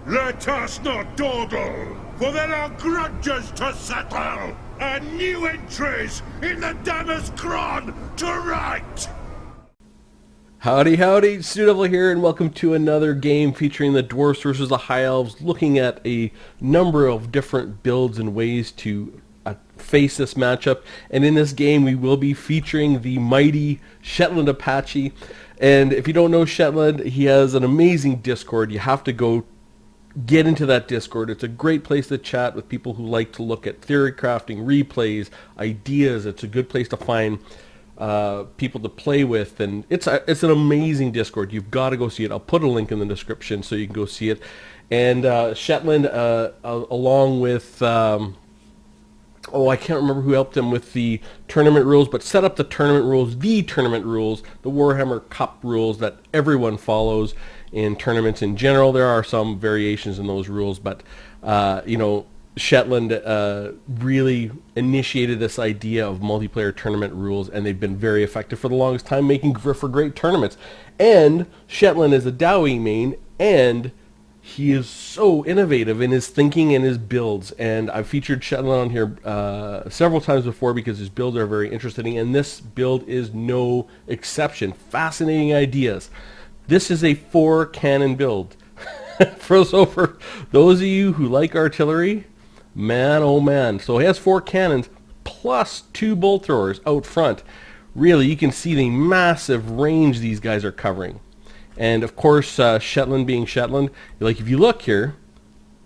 Let us not dawdle, for there are grudges to settle, and new entries in the Dammer's Cron to right! Howdy, howdy, Stu here, and welcome to another game featuring the Dwarfs versus the High Elves, looking at a number of different builds and ways to face this matchup. And in this game, we will be featuring the mighty ShetlandApache. And if you don't know Shetland, he has an amazing Discord. You have to go get into that Discord. It's a great place to chat with people who like to look at theory crafting, replays, ideas. It's a good place to find people to play with, and it's an amazing Discord. You've got to go see it. I'll put a link in the description so you can go see it. And Shetland, along with I can't remember who helped him with the tournament rules, but set up the tournament rules, the Warhammer Cup rules that everyone follows in tournaments in general. There are some variations in those rules, but Shetland really initiated this idea of multiplayer tournament rules, and they've been very effective for the longest time, making for great tournaments. And Shetland is a Dowie main, and he is so innovative in his thinking and his builds. And I've featured Shetland on here several times before because his builds are very interesting, and this build is no exception. Fascinating ideas. This is a 4-cannon build. For those of you who like artillery, man, oh man. So he has 4 cannons plus 2 bolt throwers out front. Really, you can see the massive range these guys are covering. And of course, Shetland being Shetland, like if you look here,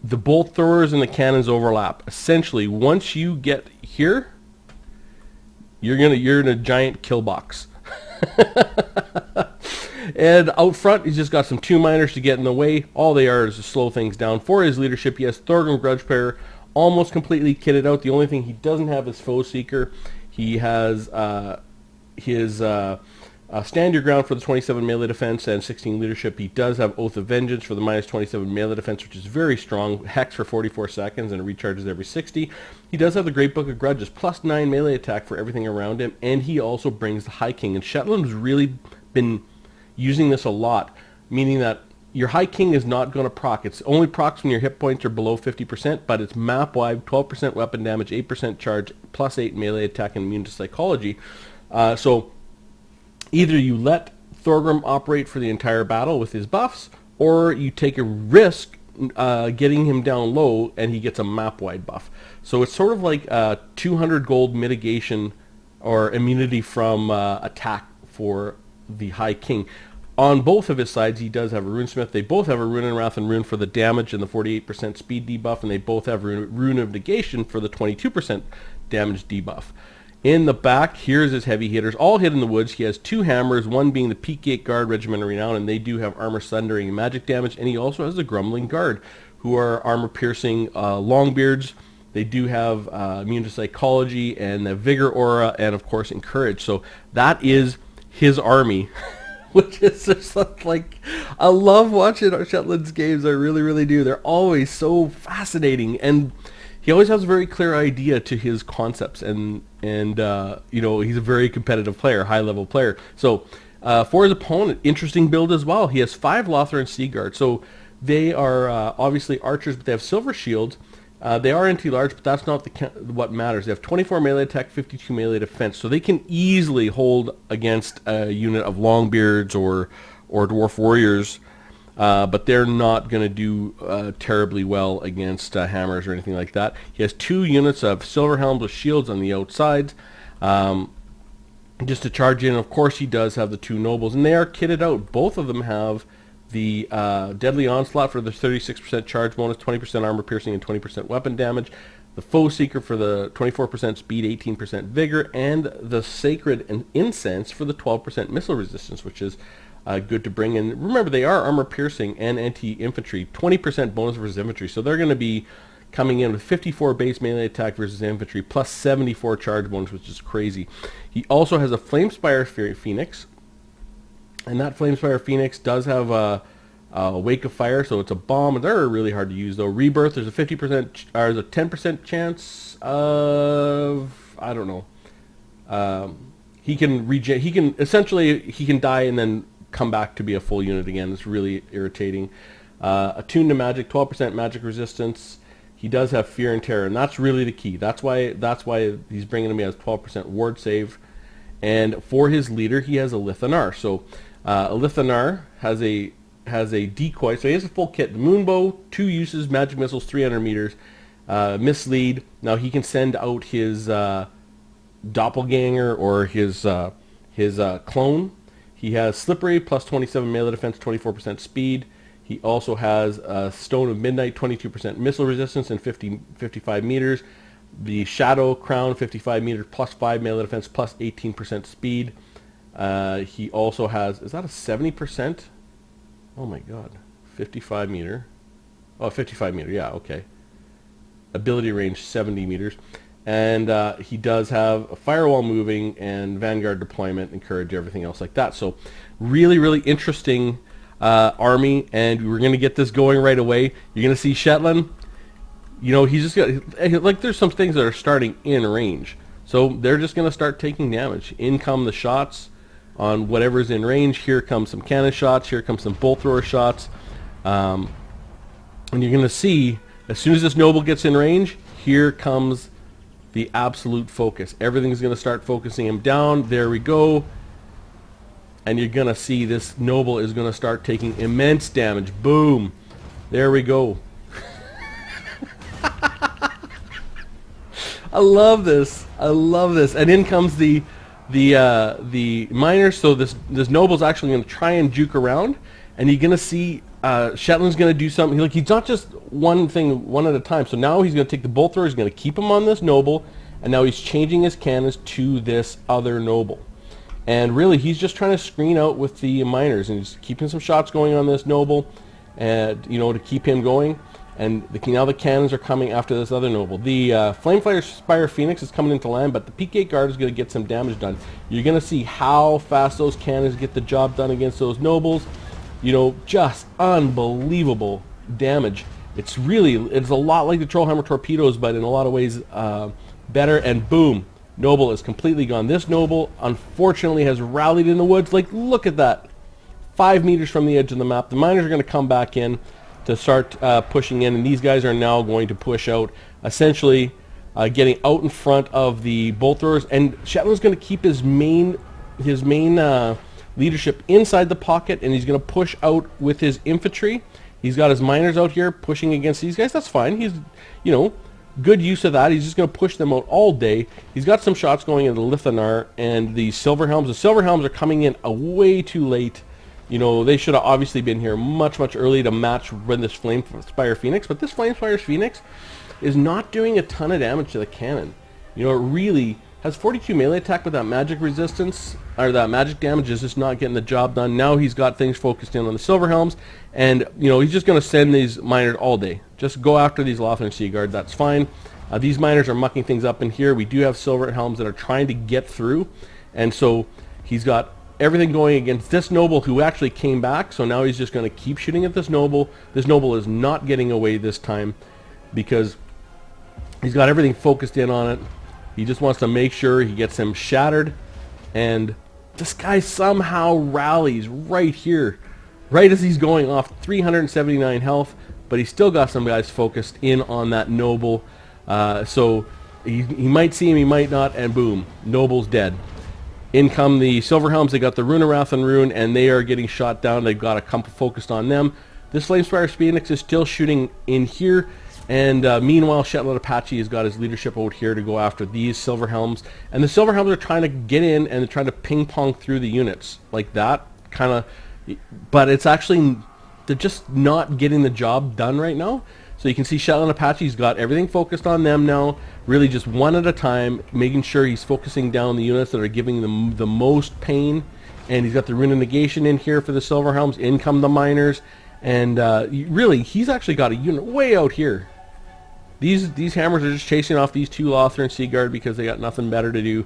the bolt throwers and the cannons overlap. Essentially, once you get here, you're in a giant kill box. And out front, he's just got some 2 miners to get in the way. All they are is to slow things down. For his leadership, he has Thorgrim Grudgebearer, almost completely kitted out. The only thing he doesn't have is Foe Seeker. He has his Stand Your Ground for the 27 melee defense and 16 leadership. He does have Oath of Vengeance for the minus 27 melee defense, which is very strong. Hex for 44 seconds and it recharges every 60. He does have the Great Book of Grudges, plus 9 melee attack for everything around him, and he also brings the High King. And Shetland's really been using this a lot, meaning that your High King is not going to proc. It's only procs when your hit points are below 50%, but it's map-wide, 12% weapon damage, 8% charge, plus 8 melee attack, and immune to psychology. So either you let Thorgrim operate for the entire battle with his buffs, or you take a risk getting him down low, and he gets a map-wide buff. So it's sort of like 200 gold mitigation or immunity from attack for the High King. On both of his sides, he does have a Runesmith. They both have a Rune and Wrath and Rune for the damage and the 48% speed debuff, and they both have Rune of Negation for the 22% damage debuff. In the back, here's his heavy hitters, all hid in the woods. He has 2 hammers, one being the Peak Gate Guard Regiment of Renown, and they do have armor sundering and magic damage, and he also has the Grumbling Guard, who are armor-piercing Longbeards. They do have immune to psychology and the Vigor Aura, and of course Encourage. So that is his army. Which is just like, I love watching Shetland's games. I really, really do. They're always so fascinating, and he always has a very clear idea to his concepts, and he's a very competitive player, high-level player. So for his opponent, interesting build as well. He has 5 Lothar and Sea Guard. So they are obviously archers, but they have silver shields. They are anti-large, but that's not what matters. They have 24 melee attack, 52 melee defense, so they can easily hold against a unit of Longbeards or Dwarf Warriors, but they're not going to do terribly well against hammers or anything like that. He has 2 units of Silver Helms with shields on the outsides, just to charge in. Of course, he does have the 2 Nobles, and they are kitted out. Both of them have the Deadly Onslaught for the 36% charge bonus, 20% armor piercing, and 20% weapon damage. The Foe Seeker for the 24% speed, 18% vigor, and the Sacred Incense for the 12% missile resistance, which is good to bring in. Remember, they are armor piercing and anti-infantry, 20% bonus versus infantry, so they're going to be coming in with 54 base melee attack versus infantry, plus 74 charge bonus, which is crazy. He also has a Flamespire Phoenix, and that Flamespire Phoenix does have a Wake of Fire, so it's a bomb. They're really hard to use, though. Rebirth, there's a 50% or there's a 10% chance of, I don't know. He can essentially he can die and then come back to be a full unit again. It's really irritating. Attuned to magic, 12% magic resistance. He does have fear and terror, and that's really the key. That's why he's bringing him as 12% ward save. And for his leader, he has a Lithanar. So a Lithanar has a decoy. So he has a full kit: the Moonbow, 2 uses, magic missiles, 300 meters, mislead. Now he can send out his doppelganger or his clone. He has Slippery, plus 27 melee defense, 24% speed. He also has Stone of Midnight, 22% missile resistance and 55 meters. The Shadow Crown, 55 meters, plus 5 melee defense, plus 18% speed. He also has, is that a 70%? Oh my god. 55 meter. Oh, 55 meter, yeah, okay. Ability range, 70 meters. And he does have a firewall moving and Vanguard deployment, encourage everything else like that. So really, really interesting army, and we're going to get this going right away. You're going to see Shetland. You know, he's just got, like, there's some things that are starting in range. So they're just going to start taking damage. In come the shots on whatever's in range. Here comes some cannon shots. Here comes some bolt thrower shots. And you're going to see, as soon as this noble gets in range, here comes the absolute focus. Everything's going to start focusing him down. There we go. And you're going to see this noble is going to start taking immense damage. Boom. There we go. I love this. I love this. And in comes the miners. So this noble's actually going to try and juke around, and you're going to see Shetland's going to do something. Like, he's not just one thing one at a time. So now he's going to take the bolt thrower. He's going to keep him on this noble, and now he's changing his cannons to this other noble. And really, he's just trying to screen out with the miners, and he's keeping some shots going on this noble, and you know, to keep him going. And now the cannons are coming after this other noble. The Flamefire Spire Phoenix is coming into land, but the Peak Gate Guard is going to get some damage done. You're going to see how fast those cannons get the job done against those nobles. You know, just unbelievable damage. It's a lot like the Trollhammer torpedoes, but in a lot of ways better. And boom, noble is completely gone. This noble, unfortunately, has rallied in the woods. Like, look at that. 5 meters from the edge of the map. The miners are going to come back in to start pushing in, and these guys are now going to push out, essentially getting out in front of the bolt throwers. And Shetland's going to keep his main leadership inside the pocket, and he's going to push out with his infantry. He's got his miners out here pushing against these guys. That's fine. He's, you know, good use of that. He's just going to push them out all day. He's got some shots going into Lithanar and the Silverhelms. The Silverhelms are coming in way too late. You know, they should have obviously been here much, much early to match when this Flamespire Phoenix. But this Flamespire Phoenix is not doing a ton of damage to the cannon. You know, it really has 42 melee attack, but that magic resistance, or that magic damage, is just not getting the job done. Now he's got things focused in on the Silverhelms, and, you know, he's just going to send these miners all day. Just go after these Lothran Sea Guard, that's fine. These miners are mucking things up in here. We do have Silverhelms that are trying to get through, and so he's got everything going against this noble who actually came back. So now he's just going to keep shooting at this noble. This noble is not getting away this time because he's got everything focused in on it. He just wants to make sure he gets him shattered. And this guy somehow rallies right here, right as he's going off. 379 health, but he's still got some guys focused in on that noble. So he might see him, he might not, and boom, noble's dead. In come the Silverhelms. They got the Runerath and Rune, and they are getting shot down. They've got a couple focused on them. This Flamespire Phoenix is still shooting in here, and meanwhile, ShetlandApache has got his leadership out here to go after these Silverhelms. And the Silverhelms are trying to get in, and they're trying to ping-pong through the units like that, kind of. But it's actually, they're just not getting the job done right now. So you can see ShetlandApache's got everything focused on them now, really just one at a time, making sure he's focusing down the units that are giving them the most pain. And he's got the Rune of Negation in here for the Silverhelms. In come the miners. And really, he's actually got a unit way out here. These hammers are just chasing off these 2 Lothran Sea Guard because they got nothing better to do.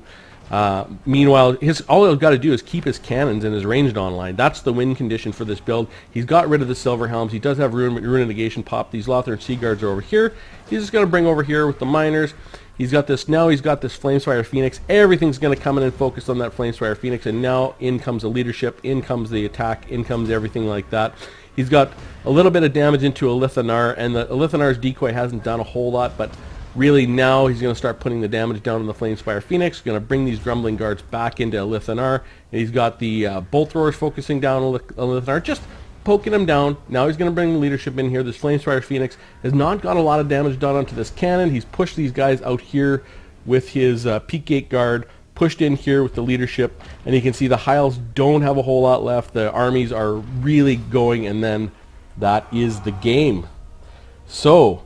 Meanwhile, all he's got to do is keep his cannons and his ranged online. That's the win condition for this build. He's got rid of the Silverhelms. He does have Rune of Negation pop. These Lothran Sea Guards are over here. He's just going to bring over here with the miners. He's got this Flamespire Phoenix. Everything's going to come in and focus on that Flamespire Phoenix, and now in comes the leadership, in comes the attack, in comes everything like that. He's got a little bit of damage into a Lithanar, and the Lithanar's decoy hasn't done a whole lot, but really now he's going to start putting the damage down on the Flamespire Phoenix. He's going to bring these Grumbling Guards back into a Lithanar, and he's got the Bolt Throwers focusing down on Lithanar, just poking him down. Now he's going to bring the leadership in here. This Flamespire Phoenix has not got a lot of damage done onto this cannon. He's pushed these guys out here with his Peak Gate Guard, pushed in here with the leadership, and you can see the High Elves don't have a whole lot left. The armies are really going, and then that is the game. So,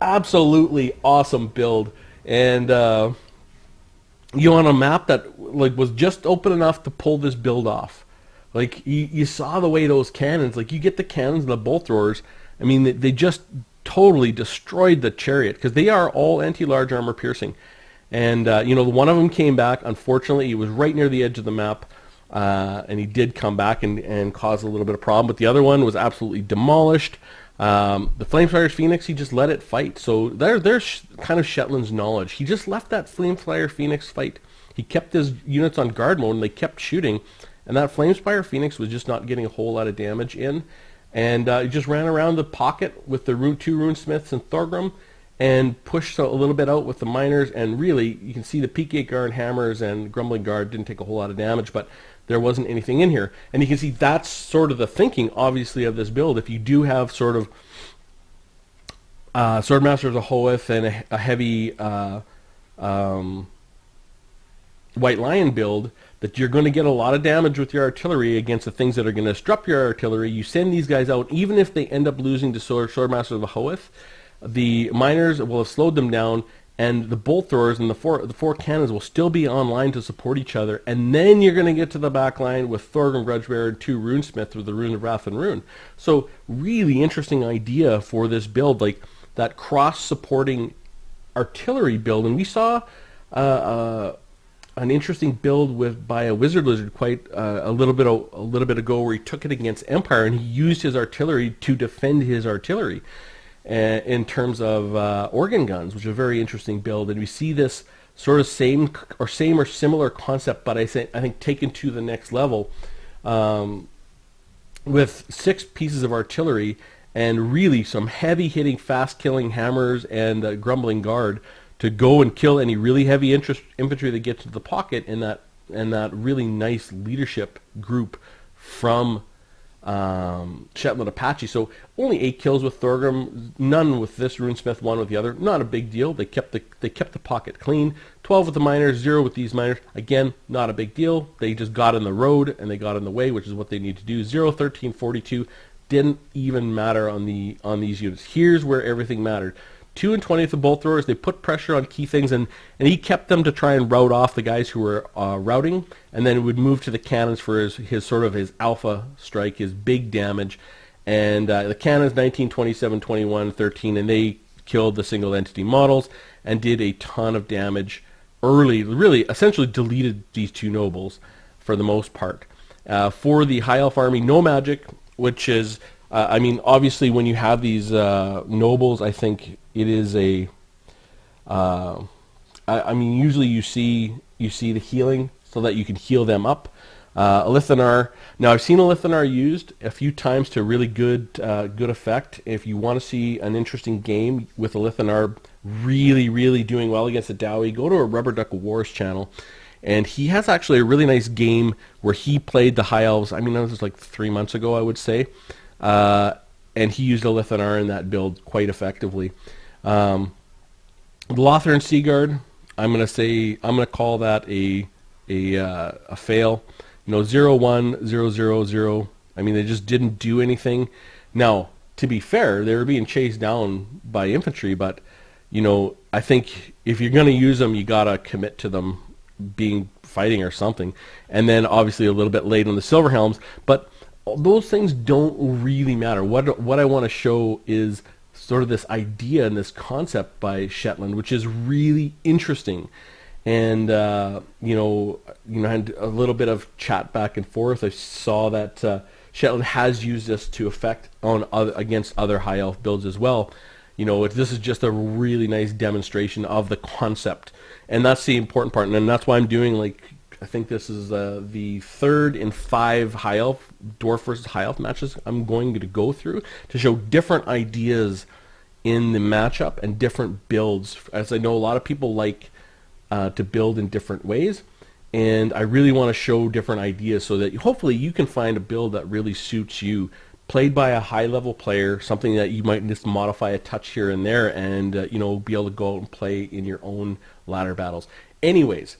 absolutely awesome build, and you on a map that like was just open enough to pull this build off. Like you saw the way those cannons, like you get the cannons and the bolt throwers. I mean, they just totally destroyed the chariot because they are all anti-large armor piercing. And you know, one of them came back. Unfortunately, he was right near the edge of the map, and he did come back and cause a little bit of problem. But the other one was absolutely demolished. The Flamefire's Phoenix, he just let it fight. So there's kind of Shetland's knowledge. He just left that Flamefire Phoenix fight. He kept his units on guard mode, and they kept shooting. And that Flamespire Phoenix was just not getting a whole lot of damage in. And he just ran around the pocket with the two Runesmiths and Thorgrim, and pushed a little bit out with the miners, and really you can see the Peak Gate Guard, Hammers, and Grumbling Guard didn't take a whole lot of damage, but there wasn't anything in here. And you can see that's sort of the thinking, obviously, of this build. If you do have sort of Swordmaster of the Hoeth and a heavy White Lion build, that you're going to get a lot of damage with your artillery against the things that are going to disrupt your artillery. You send these guys out, even if they end up losing to Swordmaster of the Hoeth, the miners will have slowed them down, and the bolt throwers and the four cannons will still be online to support each other. And then you're going to get to the back line with Thorgrim Grudgebearer and two Runesmith with the Rune of Wrath and Rune. So really interesting idea for this build, like that cross-supporting artillery build. And we saw an interesting build by a Wizard Lizard quite a little bit ago, where he took it against Empire, and he used his artillery to defend his artillery. In terms of organ guns, which is a very interesting build. And we see this sort of same or similar concept, but I think taken to the next level, with 6 pieces of artillery and really some heavy hitting, fast killing hammers and Grumbling Guard to go and kill any really heavy infantry that gets into the pocket, and that really nice leadership group from ShetlandApache. So only 8 kills with Thorgrim, none with this Runesmith, 1 with the other. Not a big deal. They kept the pocket clean. 12 with the miners, 0 with these miners. Again, not a big deal. They just got in the road and they got in the way, which is what they need to do. 0, 13, 42 didn't even matter on these units. Here's where everything mattered. 2 and 20 with the bolt throwers. They put pressure on key things, and he kept them to try and rout off the guys who were routing, and then would move to the cannons for his sort of his alpha strike, his big damage. And the cannons 19, 27, 21, 13, and they killed the single entity models and did a ton of damage early. Really, essentially deleted these 2 nobles for the most part. For the High Elf army, no magic, which is, I mean, obviously when you have these nobles, I think it is a, I mean, usually you see the healing so that you can heal them up. A Lithanar, now I've seen a Lithanar used a few times to really good effect. If you want to see an interesting game with a Lithanar really doing well against a Dowie, go to a Rubber Duck Wars channel. And he has actually a really nice game where he played the High Elves. I mean, that was like 3 months ago, I would say. And he used a Lithanar in that build quite effectively. The Lothar and Seaguard, I'm gonna call that a fail. You know, 0, 1, 0, 0, 0. I mean, they just didn't do anything. Now, to be fair, they were being chased down by infantry, but you know, I think if you're gonna use them, you gotta commit to them being fighting or something. And then obviously a little bit late on the Silver Helms, but those things don't really matter. What I want to show is sort of this idea and this concept by Shetland, which is really interesting. And you know, I had a little bit of chat back and forth. I saw that Shetland has used this to effect against other High Elf builds as well. You know, this is just a really nice demonstration of the concept, and that's the important part. And that's why I'm doing like I think this is the third in 5 High Elf, Dwarf versus High Elf matches I'm going to go through to show different ideas in the matchup and different builds, as I know a lot of people like to build in different ways, and I really want to show different ideas so that hopefully you can find a build that really suits you, played by a high-level player, something that you might just modify a touch here and there, and you know, be able to go out and play in your own ladder battles. Anyways,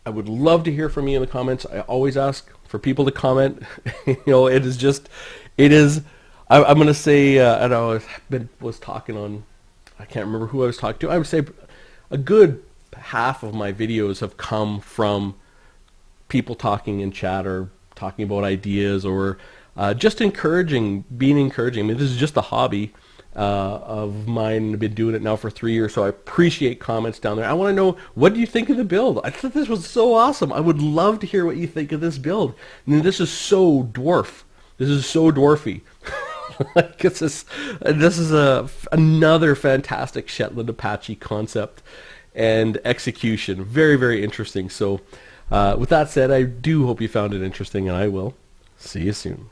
I would love to hear from you in the comments. I always ask for people to comment. You know, it is. I'm going to say, I know I was talking on, I can't remember who I was talking to. I would say a good half of my videos have come from people talking in chat or talking about ideas or just being encouraging. I mean, this is just a hobby of mine. I've been doing it now for 3 years, so I appreciate comments down there. I want to know, what do you think of the build? I thought this was so awesome. I would love to hear what you think of this build. I mean, this is so dwarf. This is so dwarfy. Like, this is another fantastic ShetlandApache concept and execution. Very, very interesting. So with that said, I do hope you found it interesting, and I will see you soon.